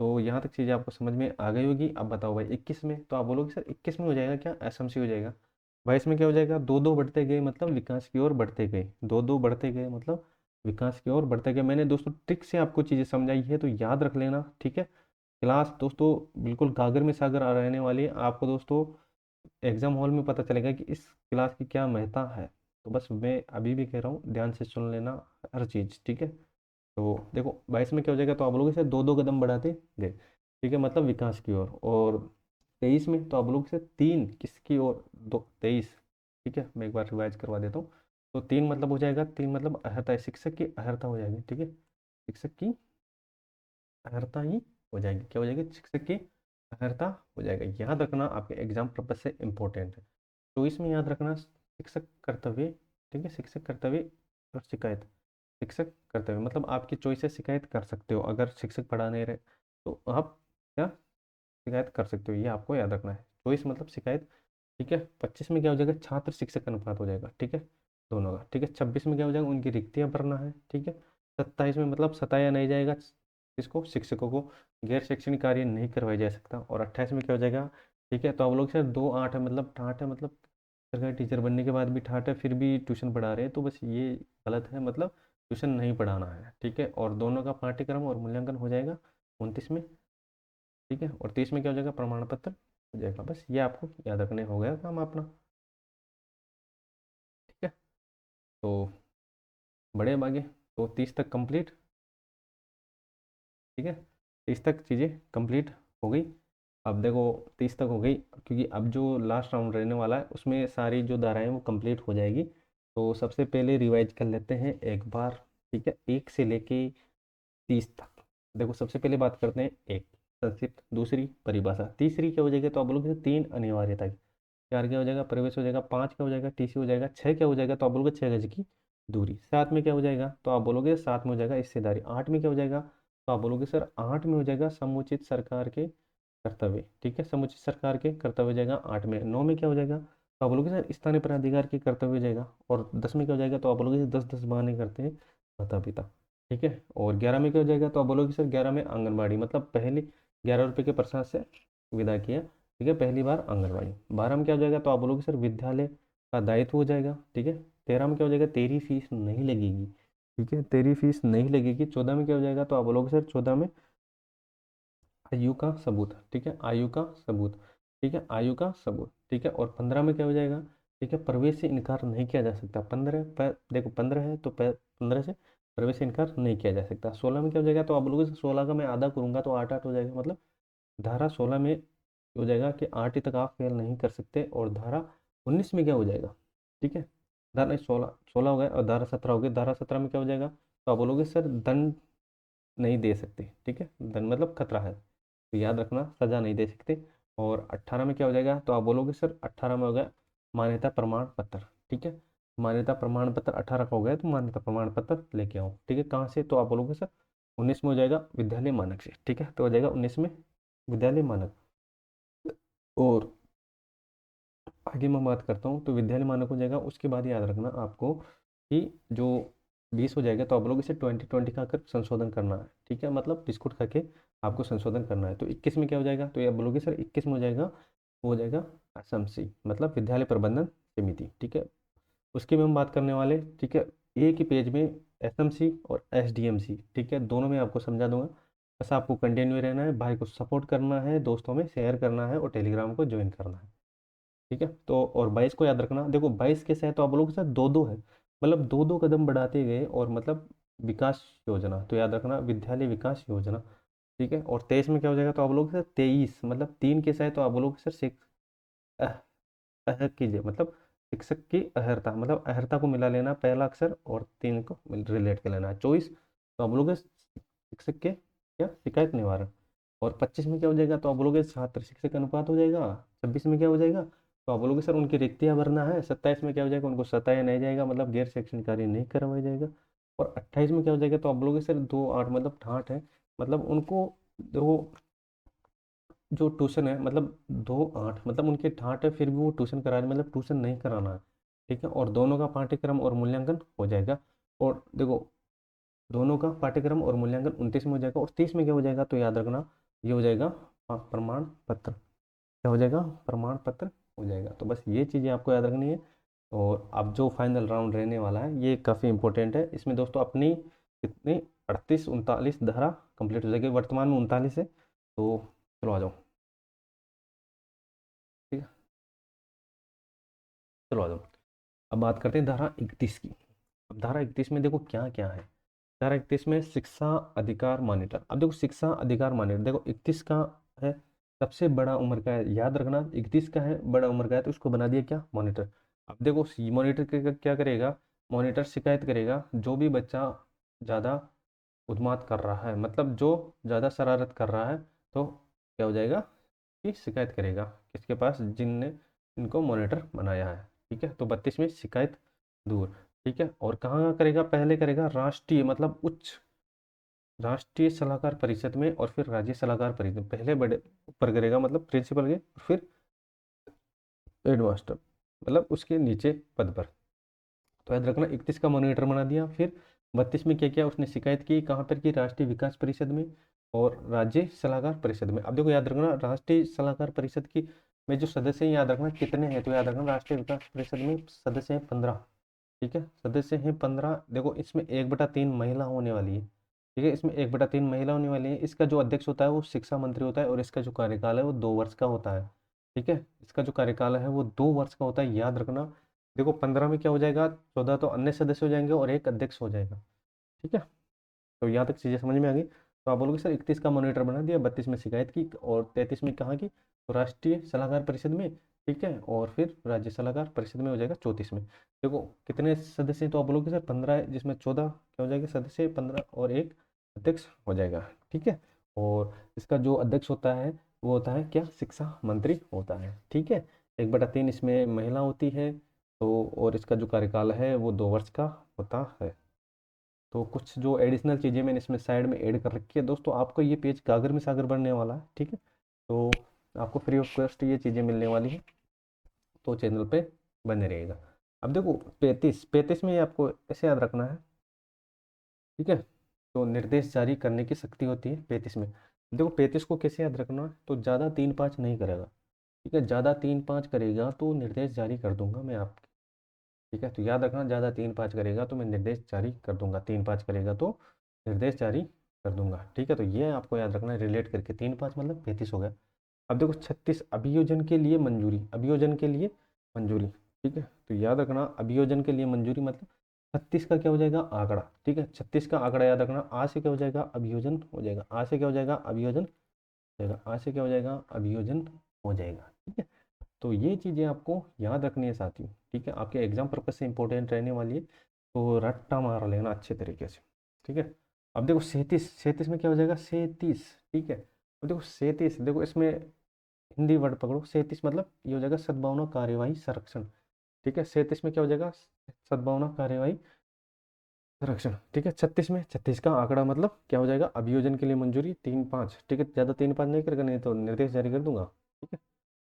तो यहाँ तक चीज़ें आपको समझ में आ गई होगी। अब बताओ भाई 21 में, तो आप बोलोगे सर 21 में हो जाएगा क्या, एसएमसी हो जाएगा। 22 में क्या हो जाएगा, दो दो बढ़ते गए मतलब विकास की ओर बढ़ते गए, दो दो बढ़ते गए मतलब विकास की ओर बढ़ते गए। मैंने दोस्तों ट्रिक से आपको चीज़ें समझाई है, तो याद रख लेना। ठीक है, क्लास दोस्तों बिल्कुल गागर में सागर आ रहने वाली है आपको दोस्तों। एग्जाम हॉल में पता चलेगा कि इस क्लास की क्या महत्ता है। तो बस मैं अभी भी कह रहा हूँ, ध्यान से सुन लेना हर चीज़। ठीक है, तो देखो 22 में क्या हो जाएगा, तो आप लोग इसे दो दो कदम बढ़ाते गए। ठीक है, मतलब विकास की ओर। और 23 में तो आप लोग इसे तीन किसकी ओर, दो 23। ठीक है, मैं एक बार रिवाइज करवा देता हूँ। तो तीन मतलब हो जाएगा, तीन मतलब अहर्ता है, शिक्षक की अहर्ता हो जाएगी। ठीक है, शिक्षक की अहर्ता ही हो जाएगी, क्या हो जाएगी, शिक्षक की अहर्ता हो जाएगा। याद रखना, आपके एग्जाम पर्पज से इंपॉर्टेंट है। तो इसमें याद रखना शिक्षक कर्तव्य। ठीक है, शिक्षक कर्तव्य और शिकायत। शिक्षक कर्तव्य मतलब आपकी चॉइस से शिकायत कर सकते हो, अगर शिक्षक पढ़ा नहीं रहे तो आप क्या शिकायत कर सकते हो, ये आपको याद रखना है। चॉइस मतलब शिकायत। ठीक है, 25 में क्या हो जाएगा, छात्र शिक्षक अनुपात हो जाएगा। ठीक है, दोनों का। ठीक है, 26 में क्या हो जाएगा, उनकी रिक्तियां भरना है। ठीक है, 27 में मतलब सताया नहीं जाएगा किसको, शिक्षकों को, गैर शैक्षणिक कार्य नहीं करवाया जा सकता। और 28 में क्या हो जाएगा, ठीक है, तो आप लोग सर 2 8 है मतलब ठाट है, मतलब सरकारी टीचर बनने के बाद भी ठाट है, फिर भी ट्यूशन पढ़ा रहे हैं, तो बस ये गलत है, मतलब ट्यूशन नहीं पढ़ाना है। ठीक है, और दोनों का पाठ्यक्रम और मूल्यांकन हो जाएगा 29 में। ठीक है, और 30 में क्या हो जाएगा, प्रमाण पत्र हो जाएगा। बस ये आपको याद रखने हो गया काम अपना। ठीक है, तो बड़े अब आगे, तो 30 तक कंप्लीट। ठीक है, 30 तक चीज़ें कंप्लीट हो गई। अब देखो 30 तक हो गई, क्योंकि अब जो लास्ट राउंड रहने वाला है उसमें सारी जो धाराएं वो कंप्लीट हो जाएगी। तो सबसे पहले रिवाइज कर लेते हैं एक बार। ठीक है, 1 से लेके 30 तक। देखो सबसे पहले बात करते हैं एक संक्षिप्त, दूसरी परिभाषा, तीसरी क्या हो जाएगी, तो आप बोलोगे 3 अनिवार्यता की। 4 क्या हो जाएगा, प्रवेश हो जाएगा। 5 क्या हो जाएगा, टीसी हो जाएगा। 6 क्या हो जाएगा, तो आप बोलोगे 6 गज की दूरी। 7 में क्या हो जाएगा, तो आप बोलोगे 7 में हो जाएगा हिस्सेदारी। 8 में क्या हो जाएगा, तो आप बोलोगे सर 8 में हो जाएगा समुचित सरकार के कर्तव्य। ठीक है, समुचित सरकार के कर्तव्य हो जाएगा 8 में। 9 में क्या हो जाएगा, तो आप बोलोगे सर स्थानीय प्राधिकार के कर्तव्य हो जाएगा। और 10 में क्या हो जाएगा, तो आप बोलोगे 10 10 बहाने करते हैं माता पिता। ठीक है, और 11 में क्या हो जाएगा, तो आप बोलोगे सर 11 में आंगनबाड़ी, मतलब पहले 11 रुपये के प्रसाद से विदा किया। ठीक है, पहली बार आंगनबाड़ी। 12 में क्या हो जाएगा, तो आप बोलोगे सर विद्यालय का दायित्व हो जाएगा। ठीक है, 13 में क्या हो जाएगा, तेरी फीस नहीं लगेगी। ठीक है, तेरी फीस नहीं लगेगी। 14 में क्या हो जाएगा, तो आप बोलोगे सर 14 में आयु का सबूत। ठीक है, आयु का सबूत। ठीक है, आयु का सबूत। ठीक है, और 15 में क्या हो जाएगा, ठीक है, प्रवेश से इनकार नहीं किया जा सकता। 15 पर देखो 15 है तो 15 से प्रवेश से इनकार नहीं किया जा सकता। 16 में क्या हो जाएगा, तो आप बोलोगे 16 का मैं आधा करूंगा तो 8 8 हो जाएगा, मतलब धारा 16 में हो जाएगा कि 8 ही तक आप फेल नहीं कर सकते। और धारा 19 में क्या हो जाएगा, ठीक है, धारा नहीं 16 16 हो गया, और धारा 17 हो गई। धारा 17 में क्या हो जाएगा, तो आप बोलोगे सर दंड नहीं दे सकते। ठीक है, दंड मतलब खतरा है, तो याद रखना सजा नहीं दे सकते। और 18 में क्या हो जाएगा, तो आप बोलोगे सर 18 में हो गया मान्यता प्रमाण पत्र। ठीक है, मान्यता प्रमाण पत्र 18 का हो गया, तो मान्यता प्रमाण पत्र लेके आओ। ठीक है, कहाँ से, तो आप बोलोगे सर 19 में हो जाएगा विद्यालय मानक से। ठीक है, तो हो जाएगा 19 में विद्यालय मानक। और आगे मैं बात करता हूँ, तो विद्यालय मानक हो जाएगा। उसके बाद याद रखना आपको कि जो 20 हो जाएगा, तो आप लोग इसे 2020 का कर संशोधन करना है। ठीक है, मतलब बिस्कुट खा के आपको संशोधन करना है। तो 21 में क्या हो जाएगा, तो ये आप बोलोगे सर 21 में हो जाएगा, वो हो जाएगा एसएमसी, मतलब विद्यालय प्रबंधन समिति। ठीक है, उसकी में हम बात करने वाले। ठीक है, एक ही पेज में एसएमसी और एसडीएमसी, ठीक है, दोनों में आपको समझा दूंगा। बस आपको कंटिन्यू रहना है, भाई को सपोर्ट करना है, दोस्तों में शेयर करना है, और टेलीग्राम को ज्वाइन करना है। ठीक है, तो और 22 को याद रखना। देखो 22 के साथ तो आप लोगों के साथ दो दो है, मतलब दो दो कदम बढ़ाते गए, और मतलब विकास योजना, तो याद रखना विद्यालय विकास योजना। ठीक है, और 23 में क्या हो जाएगा, तो आप लोग सर 23 मतलब 3 के साथ तो आप लोग सर अह, अह कीजिए, मतलब शिक्षक की अहर्ता, मतलब अहर्ता को मिला लेना, पहला अक्षर और 3 को रिलेट कर लेना। 24 तो आप लोग शिक्षक के क्या शिकायत निवारण। और 25 में क्या हो जाएगा, तो आप बोलोगे छात्र शिक्षक अनुपात हो जाएगा। 26 में क्या हो जाएगा, तो आप बोलोगे सर उनकी रिक्तियां भरना है। 27 में क्या हो जाएगा, उनको सताया नहीं जाएगा, मतलब गैर शैक्षणिक कार्य नहीं करवाया जाएगा। और 28 में क्या हो जाएगा, तो आप बोलोगे सर 2 8 मतलब ठाठ है, मतलब उनको देखो जो ट्यूशन है मतलब 2 8 मतलब उनके ठाट है, फिर भी वो ट्यूशन करा रहे हैं, मतलब ट्यूशन नहीं कराना है। ठीक है, और दोनों का पाठ्यक्रम और मूल्यांकन हो जाएगा। और देखो, दोनों का पाठ्यक्रम और मूल्यांकन 29 में हो जाएगा, और 30 में क्या हो जाएगा, तो याद रखना ये हो जाएगा प्रमाण पत्र। क्या हो जाएगा, प्रमाण पत्र हो जाएगा। तो बस ये चीज़ें आपको याद रखनी है। और अब जो फाइनल राउंड रहने वाला है ये काफ़ी इंपॉर्टेंट है। इसमें दोस्तों अपनी कितनी 38 39 धारा कंप्लीट हो जाएगी, वर्तमान में 39 है। तो चलो आ जाओ। ठीक है, चलो आ जाओ। अब बात करते हैं धारा 31 की। अब धारा 31 में देखो क्या क्या है। धारा 31 में शिक्षा अधिकार मॉनिटर। अब देखो शिक्षा अधिकार मॉनिटर, देखो 31 का है सबसे बड़ा उम्र का है, याद रखना 31 का है बड़ा उम्र का है, तो उसको बना दिया क्या, मॉनिटर। अब देखो मॉनिटर क्या करेगा, मॉनिटर शिकायत करेगा जो भी बच्चा ज़्यादा उन्माद कर रहा है, मतलब जो ज़्यादा शरारत कर रहा है, तो क्या हो जाएगा कि शिकायत करेगा किसके पास, जिनने इनको मॉनिटर बनाया है। ठीक है, तो 32 में शिकायत दूर। ठीक है, और कहाँ करेगा, पहले करेगा राष्ट्रीय मतलब उच्च राष्ट्रीय सलाहकार परिषद में, और फिर राज्य सलाहकार परिषद में, पहले बड़े ऊपर करेगा मतलब प्रिंसिपल के, फिर हेडमास्टर मतलब उसके नीचे पद पर। तो याद रखना 31 का मॉनिटर बना दिया। फिर 32 में क्या किया, उसने शिकायत की कहाँ पर की, राष्ट्रीय विकास परिषद में और राज्य सलाहकार परिषद में। अब देखो याद रखना राष्ट्रीय सलाहकार परिषद की में जो सदस्य हैं याद रखना कितने हैं, तो याद रखना राष्ट्रीय विकास परिषद में सदस्य हैं 15। ठीक है, सदस्य हैं 15। देखो इसमें 1/3 महिला होने वाली है। ठीक है, इसमें 1/3 महिला होने वाली है। इसका जो अध्यक्ष होता है वो शिक्षा मंत्री होता है, और इसका जो कार्यकाल है वो 2 वर्ष का होता है। ठीक है, इसका जो कार्यकाल है वो 2 वर्ष का होता है, याद रखना। देखो 15 में क्या हो जाएगा, 14 तो अन्य सदस्य हो जाएंगे और एक अध्यक्ष हो जाएगा। ठीक है, तो यहाँ तक चीज़ें समझ में आ गई। तो आप बोलोगे सर 31 का मॉनिटर बना दिया, 32 में शिकायत की, और 33 में कहाँ की, तो राष्ट्रीय सलाहकार परिषद में। ठीक है, और फिर राज्य सलाहकार परिषद में हो जाएगा 34 में। देखो कितने सदस्य हैं, तो आप बोलोगे सर 15 है, जिसमें 14 क्या हो जाएगा सदस्य, 15 और एक अध्यक्ष हो जाएगा। ठीक है, और इसका जो अध्यक्ष होता है वो होता है क्या, शिक्षा मंत्री होता है। ठीक है, 1/3 इसमें महिला होती है। तो और इसका जो कार्यकाल है वो 2 वर्ष का होता है। तो कुछ जो एडिशनल चीज़ें मैंने इसमें साइड में ऐड कर रखी है दोस्तों, आपको ये पेज गागर में सागर बनने वाला है। ठीक है, तो आपको फ्री ऑफ कॉस्ट ये चीज़ें मिलने वाली है, तो चैनल पे बने रहेगा। अब देखो 35 में ये आपको ऐसे याद रखना है। ठीक है, तो निर्देश जारी करने की शक्ति होती है 35 में। देखो 35 को कैसे याद रखना है, तो ज़्यादा 3 5 नहीं करेगा। ठीक है, ज़्यादा 3 5 करेगा तो निर्देश जारी कर दूंगा मैं आपके। ठीक है, तो याद रखना ज़्यादा 3 5 करेगा तो मैं निर्देश जारी कर दूंगा, 3 5 करेगा तो निर्देश जारी कर दूंगा। ठीक है, तो ये आपको याद रखना है रिलेट करके, 3 5 मतलब 35 हो गया। अब देखो 36 अभियोजन के लिए मंजूरी, अभियोजन के लिए मंजूरी। ठीक है, तो याद रखना अभियोजन के लिए मंजूरी मतलब 36 का क्या हो जाएगा, आंकड़ा। ठीक है, 36 का आंकड़ा याद रखना, आ से क्या हो जाएगा, अभियोजन हो जाएगा, आ से क्या हो जाएगा, अभियोजन हो जाएगा, आ से क्या हो जाएगा, अभियोजन हो जाएगा। ठीक है, तो ये चीज़ें आपको याद रखनी है साथियों। ठीक है, आपके एग्जाम पर्पज से इंपॉर्टेंट रहने वाली है, तो रट्टा मार लेना अच्छे तरीके से। ठीक है, अब देखो 37 में क्या हो जाएगा, 37। ठीक है, अब देखो 37, देखो इसमें हिंदी वर्ड पकड़ो, 37 मतलब ये हो जाएगा सद्भावना कार्यवाही संरक्षण। ठीक है, 37 में क्या हो जाएगा, सद्भावना कार्यवाही संरक्षण। ठीक है, 36 का आंकड़ा मतलब क्या हो जाएगा, अभियोजन के लिए मंजूरी 3 5। ठीक है, ज़्यादा 3 5 नहीं करेगा, नहीं तो निर्देश जारी कर दूंगा। ठीक है,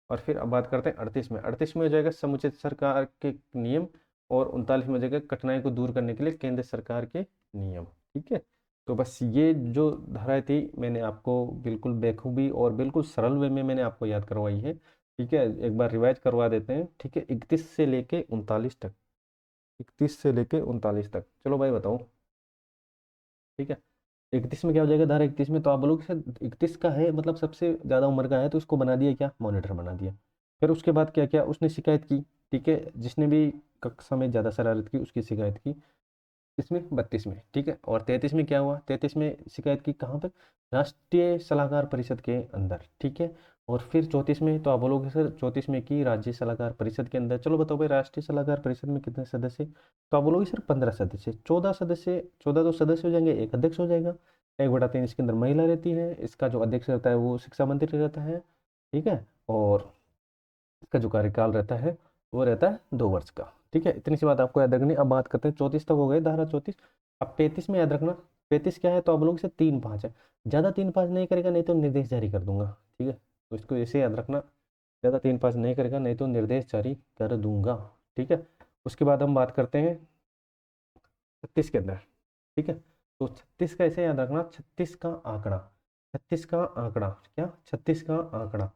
और फिर अब बात करते हैं 38 में। 38 में हो जाएगा समुचित सरकार के नियम, और 39 में हो जाएगा कठिनाई को दूर करने के लिए केंद्र सरकार के नियम। ठीक है, तो बस ये जो धाराएं थी मैंने आपको बिल्कुल बेखूबी और बिल्कुल सरल वे में मैंने आपको याद करवाई है। ठीक है, एक बार रिवाइज करवा देते हैं। ठीक है, 31 से लेके 39 तक, 31 से लेके 39 तक, चलो भाई बताओ। ठीक है, 31 में क्या हो जाएगा, धारा 31 में तो आप बोलोगे सर 31 का है मतलब सबसे ज़्यादा उम्र का है, तो इसको बना दिया क्या, मॉनिटर बना दिया। फिर उसके बाद क्या क्या, उसने शिकायत की। ठीक है, जिसने भी कक्षा में ज़्यादा शरारत की उसकी शिकायत की, इसमें 32 में। ठीक है, और 33 में क्या हुआ, 33 में शिकायत की कहाँ तक, राष्ट्रीय सलाहकार परिषद के अंदर। ठीक है, और फिर 34 में तो आप बोलोगे सर 34 में की राज्य सलाहकार परिषद के अंदर। चलो बताओ भाई राष्ट्रीय सलाहकार परिषद में कितने सदस्य, तो आप बोलोगे सर 15 सदस्य, 14 सदस्य, 14 तो सदस्य हो जाएंगे, एक अध्यक्ष हो जाएगा। 1/3 इसके अंदर महिला रहती है, इसका जो अध्यक्ष रहता है वो शिक्षा मंत्री रहता है। ठीक है, और इसका जो कार्यकाल रहता है वो रहता है 2 वर्ष का। ठीक है, इतनी सी बात आपको याद रखनी। अब बात करते हैं 34 तक हो गए, धारा 34। अब 35 में याद रखना, 35 क्या है, तो आप लोग से 3 5 है, ज़्यादा 3 5 नहीं करेगा, नहीं तो निर्देश जारी कर दूंगा। ठीक है, तो इसको ऐसे याद रखना, ज़्यादा 3 पास नहीं करेगा, नहीं तो निर्देश जारी कर दूंगा। ठीक है, उसके बाद हम बात करते हैं 36 के अंदर। ठीक है, तो 36 का ऐसे याद रखना, 36 का आंकड़ा, 36 का आंकड़ा क्या, 36 का आंकड़ा,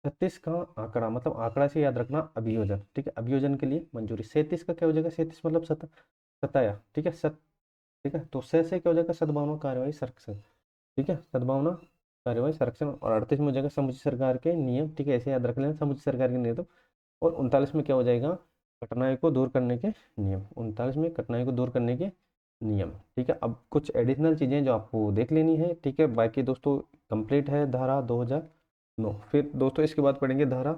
36 का आंकड़ा मतलब आंकड़ा से याद रखना अभियोजन। ठीक है, अभियोजन के लिए मंजूरी। 37 का क्या हो जाएगा, 37 मतलब सताया। ठीक है, ठीक है, तो से क्या हो जाएगा, सद्भावना कार्यवाही संरक्षण। ठीक है, सद्भावना कार्यवाही संरक्षण। और 38 में हो जाएगा समुचित सरकार के नियम। ठीक है, ऐसे याद रख लेना, समुचित सरकार के नियम। और 39 में क्या हो जाएगा, कठिनाई को दूर करने के नियम। 39 में कठिनाई को दूर करने के नियम। ठीक है, अब कुछ एडिशनल चीज़ें जो आपको देख लेनी है। ठीक है, बाकी दोस्तों कंप्लीट है धारा 2009। फिर दोस्तों इसके बाद पढ़ेंगे धारा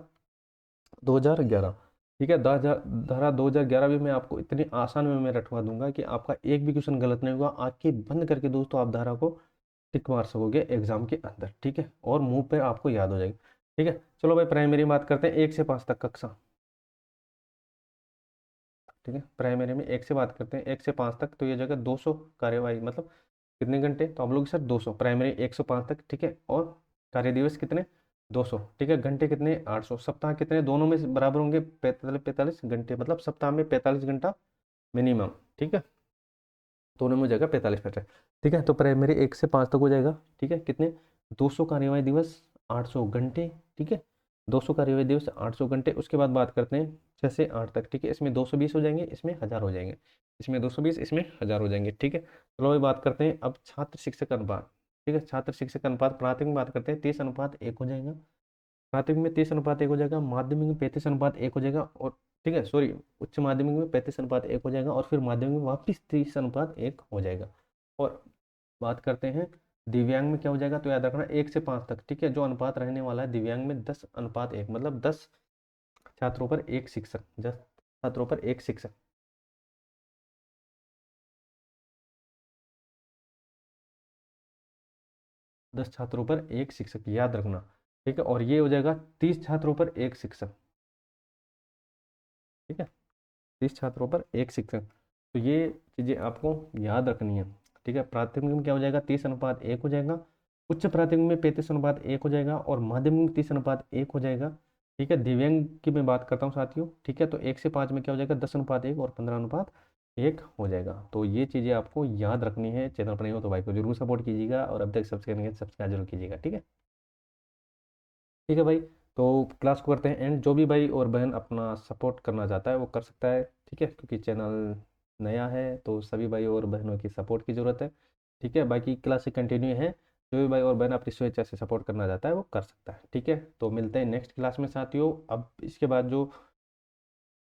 2011। ठीक है, धारा 2011 भी मैं आपको इतनी आसान में मैं रटवा दूंगा कि आपका एक भी क्वेश्चन गलत नहीं होगा। आंखें बंद करके दोस्तों आप धारा को टिक मार सकोगे एग्जाम के अंदर। ठीक है, और मुंह पे आपको याद हो जाएगी। ठीक है, चलो भाई प्राइमरी बात करते हैं, 1 से 5 तक कक्षा। ठीक है, प्राइमरी में 1 से बात करते हैं, 1 से 5 तक। तो ये जगह 200 कार्यवाही मतलब कितने घंटे, तो आप लोग सर 200 प्राइमरी 1 से 5 तक। ठीक है, और कार्य दिवस कितने, 200। ठीक है, घंटे कितने, 800। सप्ताह कितने, दोनों में बराबर होंगे, 45 घंटे, मतलब सप्ताह में 45 घंटा मिनिमम। ठीक है, दोनों में हो जाएगा 45 घंटे। ठीक है, तो प्राइमरी 1 से 5 तक हो जाएगा। ठीक है, कितने, 200 कार्यवाही दिवस, 800 घंटे। ठीक है, 200 कार्यवाही दिवस, 800 घंटे। उसके बाद बात करते हैं 6 से 8 तक। ठीक है, इसमें 220 हो जाएंगे, इसमें 1000 हो जाएंगे, इसमें 220, इसमें 1000 हो जाएंगे। ठीक है, चलो अभी बात करते हैं अब छात्र शिक्षक अनुपात। ठीक है, छात्र शिक्षक अनुपात प्राथमिक में बात करते हैं 30:1 हो जाएगा। प्राथमिक में 30:1 हो जाएगा, माध्यमिक में 35:1 हो जाएगा, और ठीक है सॉरी, उच्च माध्यमिक में 35:1 हो जाएगा, और फिर माध्यमिक में वापिस 30:1 हो जाएगा। और बात करते हैं दिव्यांग में क्या हो जाएगा, तो याद रखना 1 से 5 तक। ठीक है, जो अनुपात रहने वाला है दिव्यांग में 10:1, मतलब 10 छात्रों पर एक शिक्षक, 10 छात्रों पर एक शिक्षक। 10 छात्रों पर एक शिक्षक याद रखना। ठीक है, और ये हो जाएगा 30 छात्रों पर एक शिक्षक। ठीक है, 30 छात्रों पर एक शिक्षक। तो ये चीज़ें आपको याद रखनी है। ठीक है, प्राथमिक में क्या हो जाएगा, 30:1 हो जाएगा, उच्च प्राथमिक में 35:1 हो जाएगा, और माध्यमिक में 30:1 हो जाएगा। ठीक है, दिव्यांग की मैं बात करता हूँ साथियों। ठीक है, तो 1 से 5 में क्या हो जाएगा, 10:1 और 15:1 हो जाएगा। तो ये चीज़ें आपको याद रखनी है। चैनल पर नहीं हो तो भाई को जरूर सपोर्ट कीजिएगा, और अब तक सब्सक्राइब नहीं किया सब्सक्राइब जरूर कीजिएगा। ठीक है, ठीक है भाई, तो क्लास को करते हैं एंड। जो भी भाई और बहन अपना सपोर्ट करना चाहता है वो कर सकता है। ठीक है, क्योंकि चैनल नया है तो सभी भाई और बहनों की सपोर्ट की ज़रूरत है। ठीक है, बाकी क्लास से कंटिन्यू है, जो भी भाई और बहन अपनी स्वेच्छा से सपोर्ट करना चाहता है वो कर सकता है। ठीक है, तो मिलते हैं नेक्स्ट क्लास में साथियों। अब इसके बाद जो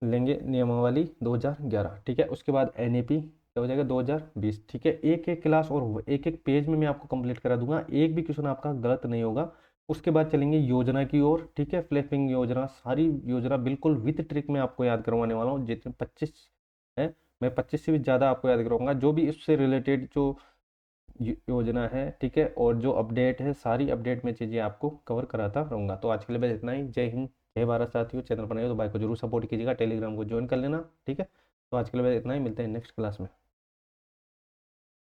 लेंगे नियमावली 2011। ठीक है, उसके बाद एनईपी क्या हो जाएगा 2020। ठीक है, एक एक क्लास और एक एक पेज में मैं आपको कंप्लीट करा दूंगा, एक भी क्वेश्चन आपका गलत नहीं होगा। उसके बाद चलेंगे योजना की ओर। ठीक है, फ्लैपिंग योजना, सारी योजना बिल्कुल विथ ट्रिक में आपको याद करवाने वाला हूँ। जितने 25 है, मैं 25 से भी ज़्यादा आपको याद करवाऊंगा, जो भी इससे रिलेटेड जो योजना है। ठीक है, और जो अपडेट है, सारी अपडेट में चीज़ें आपको कवर कराता रहूँगा। तो आज के लिए बस इतना ही। जय हिंद, जय भारत साथियों। चैनल पर नए हो तो भाई को जरूर सपोर्ट कीजिएगा, टेलीग्राम को ज्वाइन कर लेना। ठीक है, तो आज के लिए बस इतना ही, मिलते हैं नेक्स्ट क्लास में।